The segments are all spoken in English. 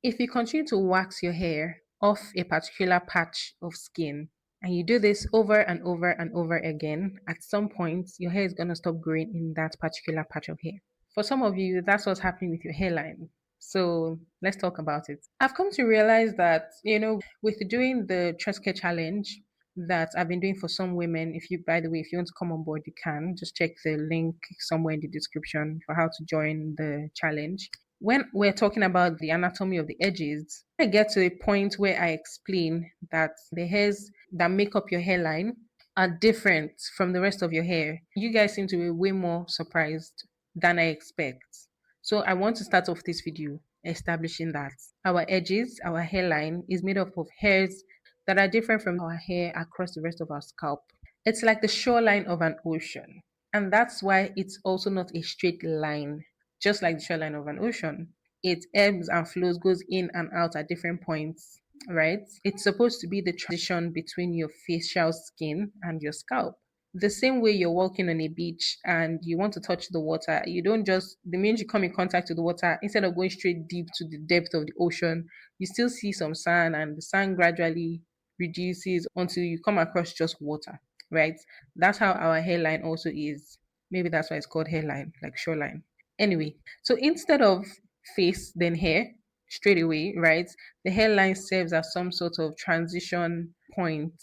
If you continue to wax your hair off a particular patch of skin, and you do this over and over and over again, at some point, your hair is going to stop growing in that particular patch of hair. For some of you, that's what's happening with your hairline. So let's talk about it. I've come to realize that, with doing the Tresscare challenge that I've been doing for some women, by the way, if you want to come on board, you can just check the link somewhere in the description for how to join the challenge. When we're talking about the anatomy of the edges, I get to a point where I explain that the hairs that make up your hairline are different from the rest of your hair. You guys seem to be way more surprised than I expect. So I want to start off this video establishing that our edges, our hairline is made up of hairs that are different from our hair across the rest of our scalp. It's like the shoreline of an ocean. And that's why it's also not a straight line, just like the shoreline of an ocean. It ebbs and flows, goes in and out at different points, right? It's supposed to be the transition between your facial skin and your scalp. The same way you're walking on a beach and you want to touch the water, you don't just, the minute you come in contact with the water, instead of going straight deep to the depth of the ocean, you still see some sand, and the sand gradually reduces until you come across just water, right? That's how our hairline also is. Maybe that's why it's called hairline, like shoreline. Anyway, so instead of face, then hair, straight away, right? The hairline serves as some sort of transition point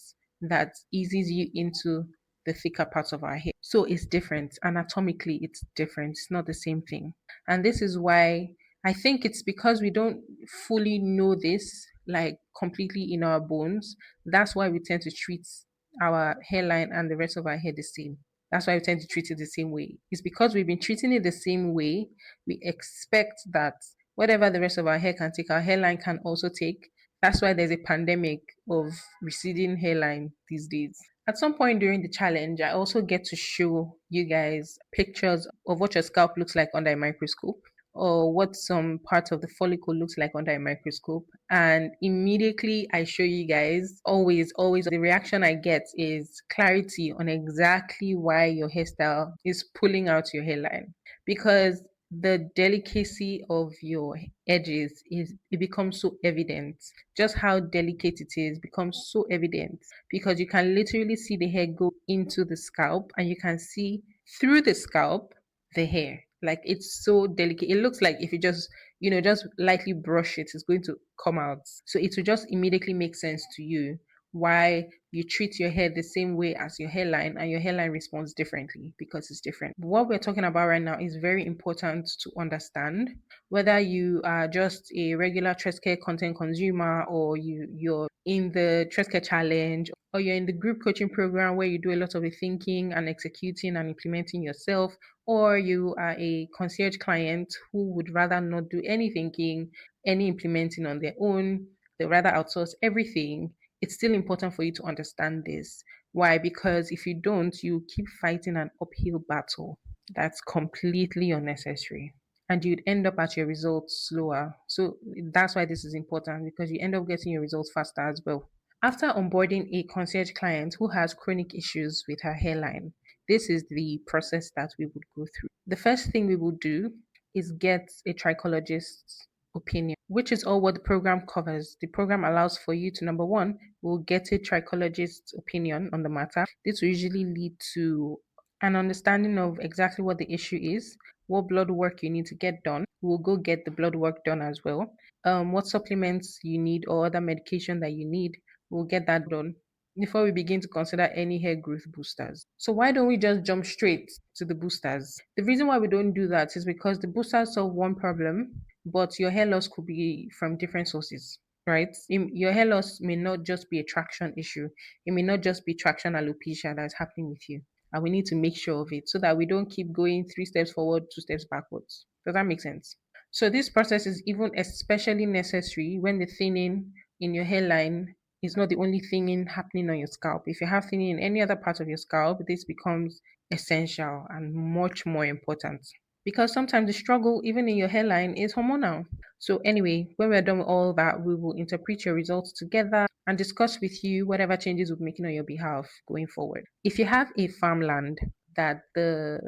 that eases you into the thicker parts of our hair. So it's different. Anatomically, it's different. It's not the same thing. And this is why I think it's because we don't fully know this, like completely in our bones. That's why we tend to treat our hairline and the rest of our hair the same. That's why we tend to treat it the same way. It's because we've been treating it the same way. We expect that whatever the rest of our hair can take, our hairline can also take. That's why there's a pandemic of receding hairline these days. At some point during the challenge, I also get to show you guys pictures of what your scalp looks like under a microscope, or what some part of the follicle looks like under a microscope. And immediately I show you guys, always the reaction I get is clarity on exactly why your hairstyle is pulling out your hairline. Because the delicacy of your edges is, it becomes so evident. Just how delicate it is becomes so evident, because you can literally see the hair go into the scalp, and you can see through the scalp the hair. Like, it's so delicate. It looks like if you just lightly brush it, it's going to come out. So it will just immediately make sense to you why you treat your hair the same way as your hairline, and your hairline responds differently because it's different. What we're talking about right now is very important to understand, whether you are just a regular Tresscare content consumer, or you're in the Tresscare challenge, or you're in the group coaching program where you do a lot of the thinking and executing and implementing yourself, or you are a concierge client who would rather not do any thinking, any implementing on their own, they rather outsource everything. It's still important for you to understand this. Why? Because if you don't, you keep fighting an uphill battle that's completely unnecessary. And you'd end up at your results slower. So that's why this is important, because you end up getting your results faster as well. After onboarding a concierge client who has chronic issues with her hairline, this is the process that we would go through. The first thing we will do is get a trichologist's opinion, which is all what the program covers. The program allows for you to, number one, we'll get a trichologist's opinion on the matter. This will usually lead to an understanding of exactly what the issue is, what blood work you need to get done. We'll go get the blood work done as well. What supplements you need or other medication that you need, we'll get that done before we begin to consider any hair growth boosters. So why don't we just jump straight to the boosters? The reason why we don't do that is because the boosters solve one problem, but your hair loss could be from different sources, right? Your hair loss may not just be a traction issue. It may not just be traction alopecia that's happening with you. And we need to make sure of it so that we don't keep going 3 steps forward, 2 steps backwards. Does that make sense? So this process is even especially necessary when the thinning in your hairline is not the only thinning happening on your scalp. If you have thinning in any other part of your scalp, this becomes essential and much more important, because sometimes the struggle, even in your hairline, is hormonal. So, anyway, when we're done with all that, we will interpret your results together and discuss with you whatever changes we're making on your behalf going forward. If you have a farmland that the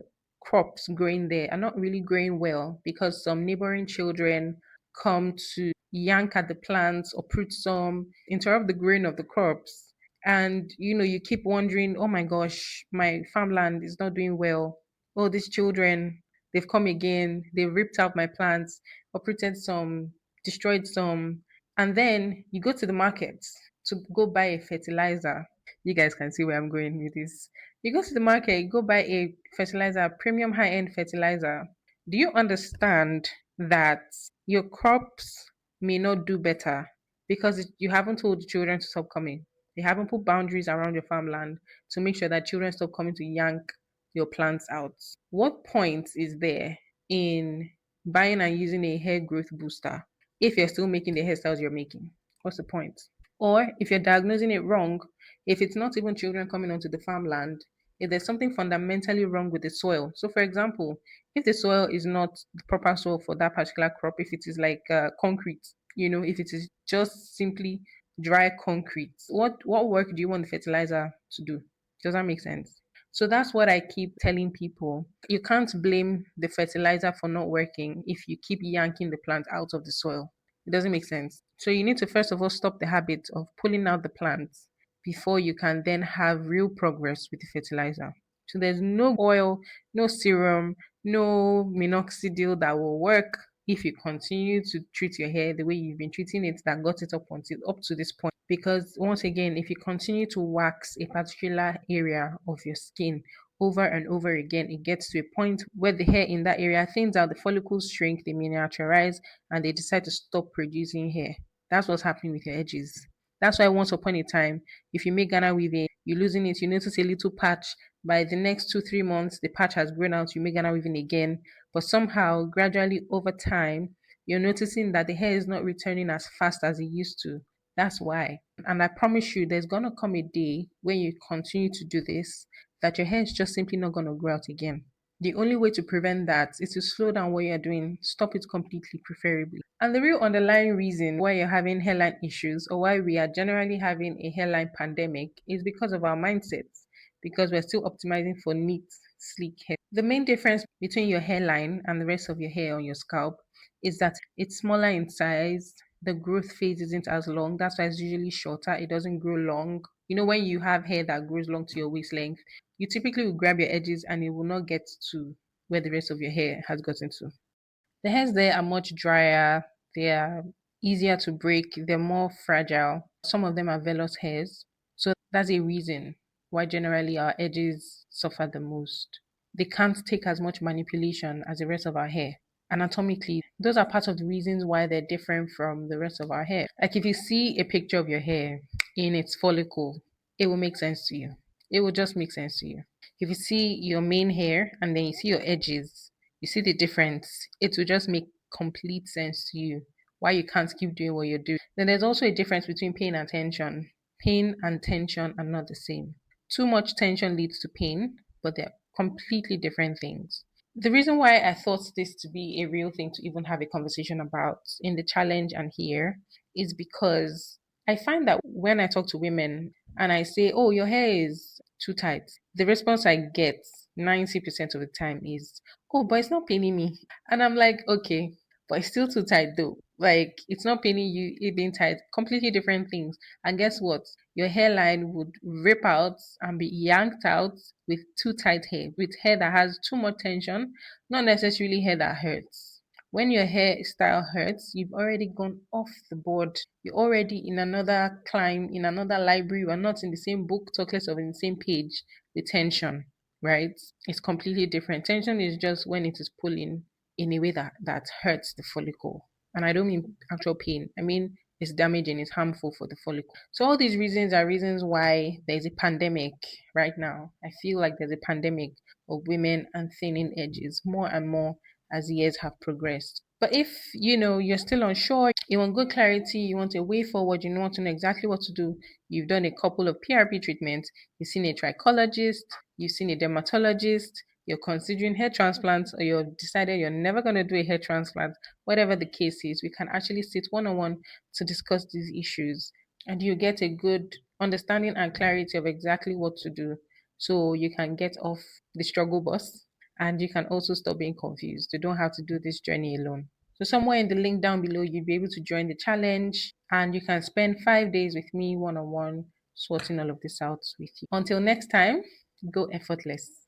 crops growing there are not really growing well because some neighboring children come to yank at the plants, uproot some, interrupt the growing of the crops. And you keep wondering, oh my gosh, my farmland is not doing well. Oh, these children, they've come again, they've ripped out my plants, uprooted some, destroyed some. And then you go to the market to go buy a fertilizer. You guys can see where I'm going with this. You go to the market, you go buy a fertilizer, premium high end fertilizer. Do you understand that your crops may not do better because you haven't told the children to stop coming? You haven't put boundaries around your farmland to make sure that children stop coming to yank your plants out. What point is there in buying and using a hair growth booster if you're still making the hairstyles you're making? What's the point? Or if you're diagnosing it wrong, if it's not even children coming onto the farmland, if there's something fundamentally wrong with the soil. So, for example, if the soil is not the proper soil for that particular crop, if it is like concrete, if it is just simply dry concrete, what work do you want the fertilizer to do? Does that make sense? So that's what I keep telling people. You can't blame the fertilizer for not working if you keep yanking the plant out of the soil. It doesn't make sense. So you need to first of all stop the habit of pulling out the plants before you can then have real progress with the fertilizer. So there's no oil, no serum, no minoxidil that will work if you continue to treat your hair the way you've been treating it that got it up to this point. Because once again, if you continue to wax a particular area of your skin over and over again, it gets to a point where the hair in that area thins out, the follicles shrink, they miniaturize, and they decide to stop producing hair. That's what's happening with your edges. That's why once upon a time, if you make Ghana weaving, you're losing it, you notice a little patch. By the next 2, 3 months, the patch has grown out, you make Ghana weaving again. But somehow, gradually over time, you're noticing that the hair is not returning as fast as it used to. That's why. And I promise you, there's going to come a day when you continue to do this, that your hair is just simply not going to grow out again. The only way to prevent that is to slow down what you're doing, stop it completely, preferably. And the real underlying reason why you're having hairline issues or why we are generally having a hairline pandemic is because of our mindsets, because we're still optimizing for neat, sleek hair. The main difference between your hairline and the rest of your hair on your scalp is that it's smaller in size. The growth phase isn't as long. That's why it's usually shorter. It doesn't grow long. When you have hair that grows long to your waist length, you typically will grab your edges and it will not get to where the rest of your hair has gotten to. The hairs there are much drier, they are easier to break, they're more fragile. Some of them are vellus hairs. So that's a reason why generally our edges suffer the most. They can't take as much manipulation as the rest of our hair. Anatomically, those are part of the reasons why they're different from the rest of our hair. Like if you see a picture of your hair in its follicle, it will make sense to you. It will just make sense to you. If you see your main hair and then you see your edges, you see the difference, it will just make complete sense to you why you can't keep doing what you're doing. Then there's also a difference between pain and tension. Pain and tension are not the same. Too much tension leads to pain, but they're completely different things. The reason why I thought this to be a real thing to even have a conversation about in the challenge and here is because I find that when I talk to women and I say, oh, your hair is too tight, the response I get 90% of the time is, oh, but it's not paining me. And I'm like, okay, but it's still too tight though. Like it's not paining you, it being tight, completely different things. And guess what? Your hairline would rip out and be yanked out with too tight hair, with hair that has too much tension, not necessarily hair that hurts. When your hairstyle hurts, you've already gone off the board. You're already in another climb, in another library. You are not in the same book, talk less of in the same page with tension, right? It's completely different. Tension is just when it is pulling in a way that hurts the follicle. And I don't mean actual pain. I mean it's damaging, it's harmful for the follicle. So all these reasons are reasons why there's a pandemic right now. I feel like there's a pandemic of women and thinning edges more and more as years have progressed. But if you're still unsure, you want good clarity, you want a way forward, you want to know exactly what to do, you've done a couple of PRP treatments, you've seen a trichologist, you've seen a dermatologist, you're considering hair transplants, or you've decided you're never going to do a hair transplant, whatever the case is, we can actually sit one on one to discuss these issues. And you get a good understanding and clarity of exactly what to do so you can get off the struggle bus and you can also stop being confused. You don't have to do this journey alone. So somewhere in the link down below, you'll be able to join the challenge and you can spend 5 days with me one-on-one sorting all of this out with you. Until next time, go effortless.